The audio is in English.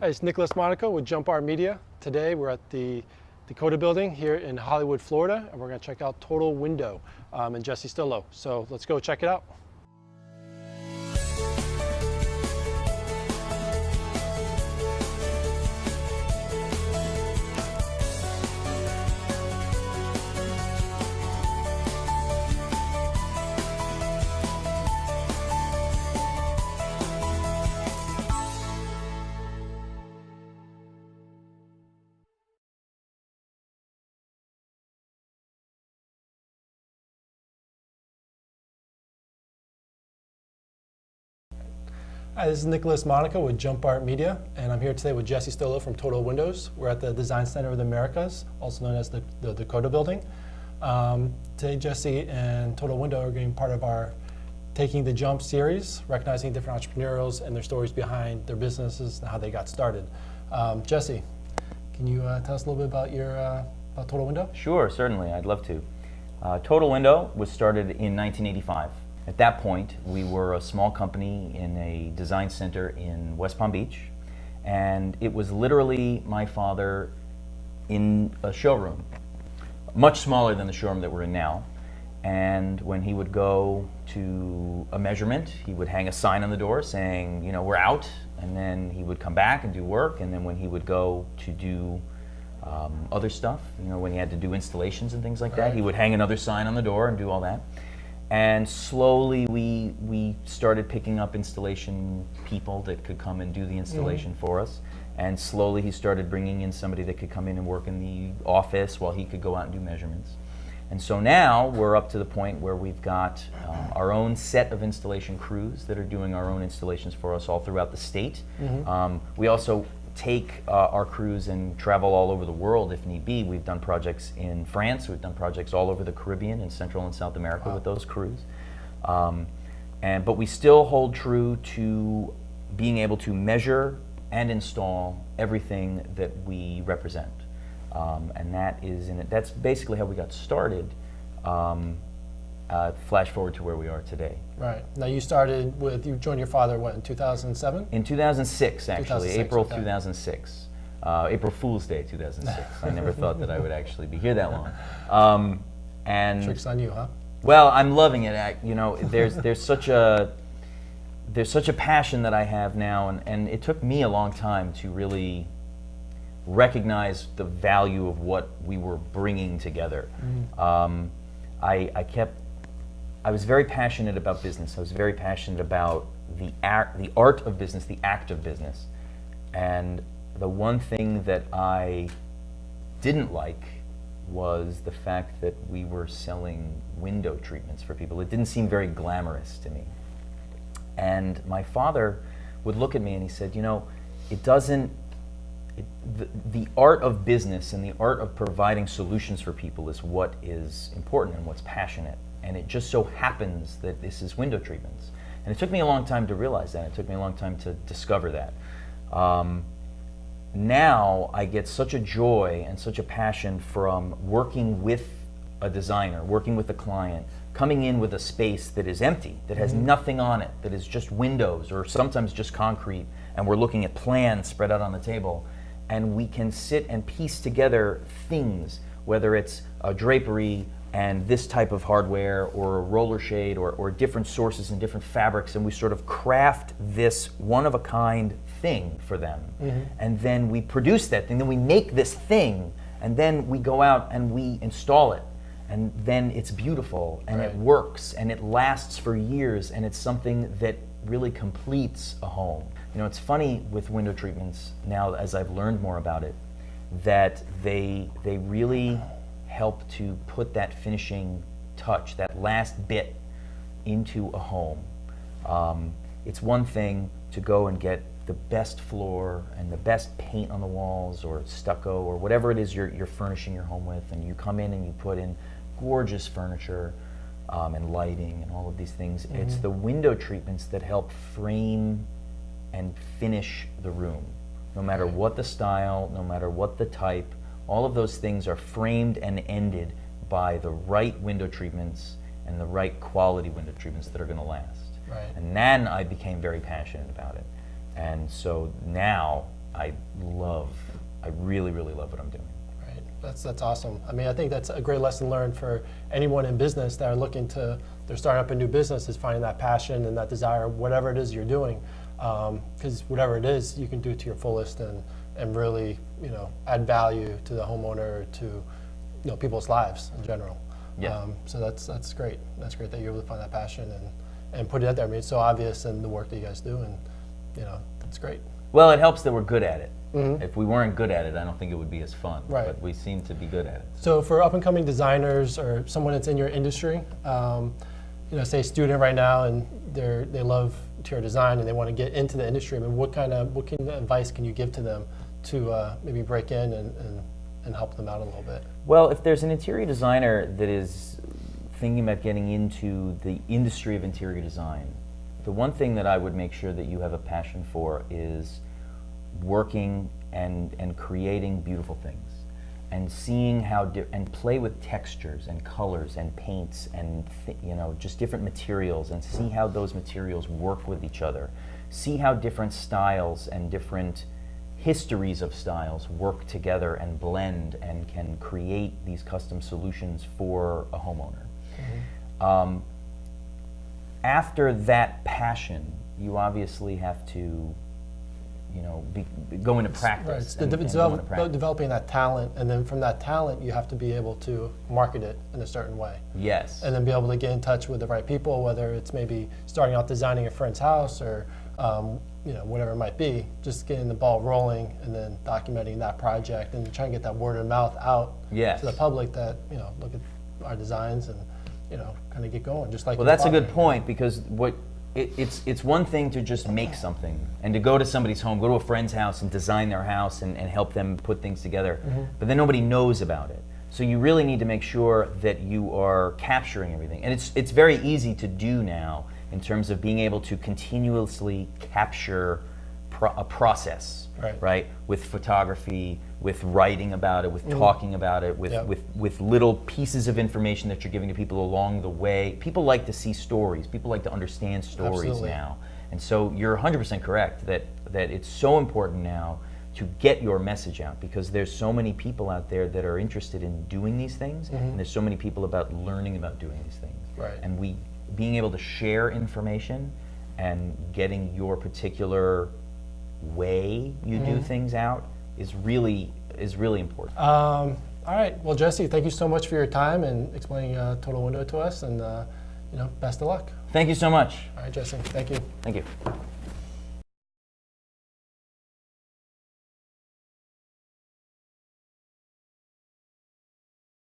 Hi, it's Nicholas Monaco with JumpArt Media. Today we're at the DCOTA building here in Hollywood, Florida, and we're going to check out Total Window and Jesse Stolow. So let's go check it out. Hi, this is Nicholas Monaco with JumpArt Media, and I'm here today with Jesse Stolow from Total Windows. We're at the Design Center of the Americas, also known as the DCOTA building. Today, Jesse and Total Window are getting part of our Taking the Jump series, recognizing different entrepreneurs and their stories behind their businesses and how they got started. Jesse, can you tell us a little bit about about Total Window? Sure, certainly, I'd love to. Total Window was started in 1985. At that point, we were a small company in a design center in West Palm Beach, and it was literally my father in a showroom, much smaller than the showroom that we're in now. And when he would go to a measurement, he would hang a sign on the door saying, you know, we're out, and then he would come back and do work, and then when he would go to do other stuff, you know, when he had to do installations and things like that, he would hang another sign on the door and do all that. And slowly we started picking up installation people that could come and do the installation for us. And slowly he started bringing in somebody that could come in and work in the office while he could go out and do measurements. And so now we're up to the point where we've got our own set of installation crews that are doing our own installations for us all throughout the state. We also take our crews and travel all over the world if need be. We've done projects in France, we've done projects all over the Caribbean and Central and South America with those crews. But we still hold true to being able to measure and install everything that we represent. And that's basically how we got started. Flash forward to where we are today. Right. Now you joined your father, what, in 2007? In 2006, actually, 2006, April okay. 2006. April Fool's Day 2006. I never thought that I would actually be here that long. Trick's on you, huh? Well, I'm loving it. You know, there's such a passion that I have now, and it took me a long time to really recognize the value of what we were bringing together. I was very passionate about business. I was very passionate about the art of business, the act of business. And the one thing that I didn't like was the fact that we were selling window treatments for people. It didn't seem very glamorous to me. And my father would look at me and he said, you know, the art of business and the art of providing solutions for people is what is important and what's passionate. And it just so happens that this is window treatments. And it took me a long time to realize that. It took me a long time to discover that. Now I get such a joy and such a passion from working with a designer, working with a client, coming in with a space that is empty, that has nothing on it, that is just windows or sometimes just concrete, and we're looking at plans spread out on the table. And we can sit and piece together things, whether it's a drapery and this type of hardware or a roller shade or different sources and different fabrics, and we sort of craft this one-of-a-kind thing for them. And then we produce that thing, then we make this thing, and then we go out and we install it. And then it's beautiful, and it works, and it lasts for years, and it's something that really completes a home. You know, it's funny with window treatments now, as I've learned more about it, that they really help to put that finishing touch, that last bit, into a home. It's one thing to go and get the best floor and the best paint on the walls or stucco or whatever it is you're furnishing your home with, and you come in and you put in gorgeous furniture and lighting and all of these things. It's the window treatments that help frame and finish the room. No matter what the style, no matter what the type, all of those things are framed and ended by the right window treatments and the right quality window treatments that are going to last. And then I became very passionate about it. And so now I really, really love what I'm doing. Right. That's awesome. I mean, I think that's a great lesson learned for anyone in business that are looking to, they're starting up a new business, is finding that passion and that desire, whatever it is you're doing. Because whatever it is, you can do it to your fullest and really, add value to the homeowner, to, people's lives in general. Yeah. So that's great. That's great that you're able to find that passion and put it out there. I mean, it's so obvious in the work that you guys do, and that's great. Well, it helps that we're good at it. Mm-hmm. If we weren't good at it, I don't think it would be as fun. Right. But we seem to be good at it. So for up-and-coming designers or someone that's in your industry, say a student right now and they love interior design and they want to get into the industry, I mean, what kind of advice can you give to them to maybe break in and help them out a little bit? Well, if there's an interior designer that is thinking about getting into the industry of interior design, the one thing that I would make sure that you have a passion for is working and creating beautiful things, and seeing how and play with textures and colors and paints and just different materials, and see how those materials work with each other. See how different styles and different histories of styles work together and blend and can create these custom solutions for a homeowner. Mm-hmm. After that passion, you obviously have to go into practice. Right. Developing that talent, and then from that talent you have to be able to market it in a certain way. Yes. And then be able to get in touch with the right people, whether it's maybe starting out designing a friend's house or whatever it might be, just getting the ball rolling and then documenting that project and trying to get that word of mouth out to the public that, look at our designs and, kind of get going, just like. Well, that's a good point, because it's one thing to just make something and to go to somebody's home, go to a friend's house and design their house and help them put things together, but then nobody knows about it. So you really need to make sure that you are capturing everything. And it's very easy to do now in terms of being able to continuously capture a process, right? With photography, with writing about it, with talking about it, with little pieces of information that you're giving to people along the way. People like to see stories. People like to understand stories now. And so you're 100% correct that it's so important now to get your message out, because there's so many people out there that are interested in doing these things, and there's so many people about learning about doing these things. Right. And being able to share information and getting your particular way you do things out is really important. All right. Well, Jesse, thank you so much for your time and explaining Total Window to us, and best of luck. Thank you so much. All right, Jesse. Thank you. Thank you.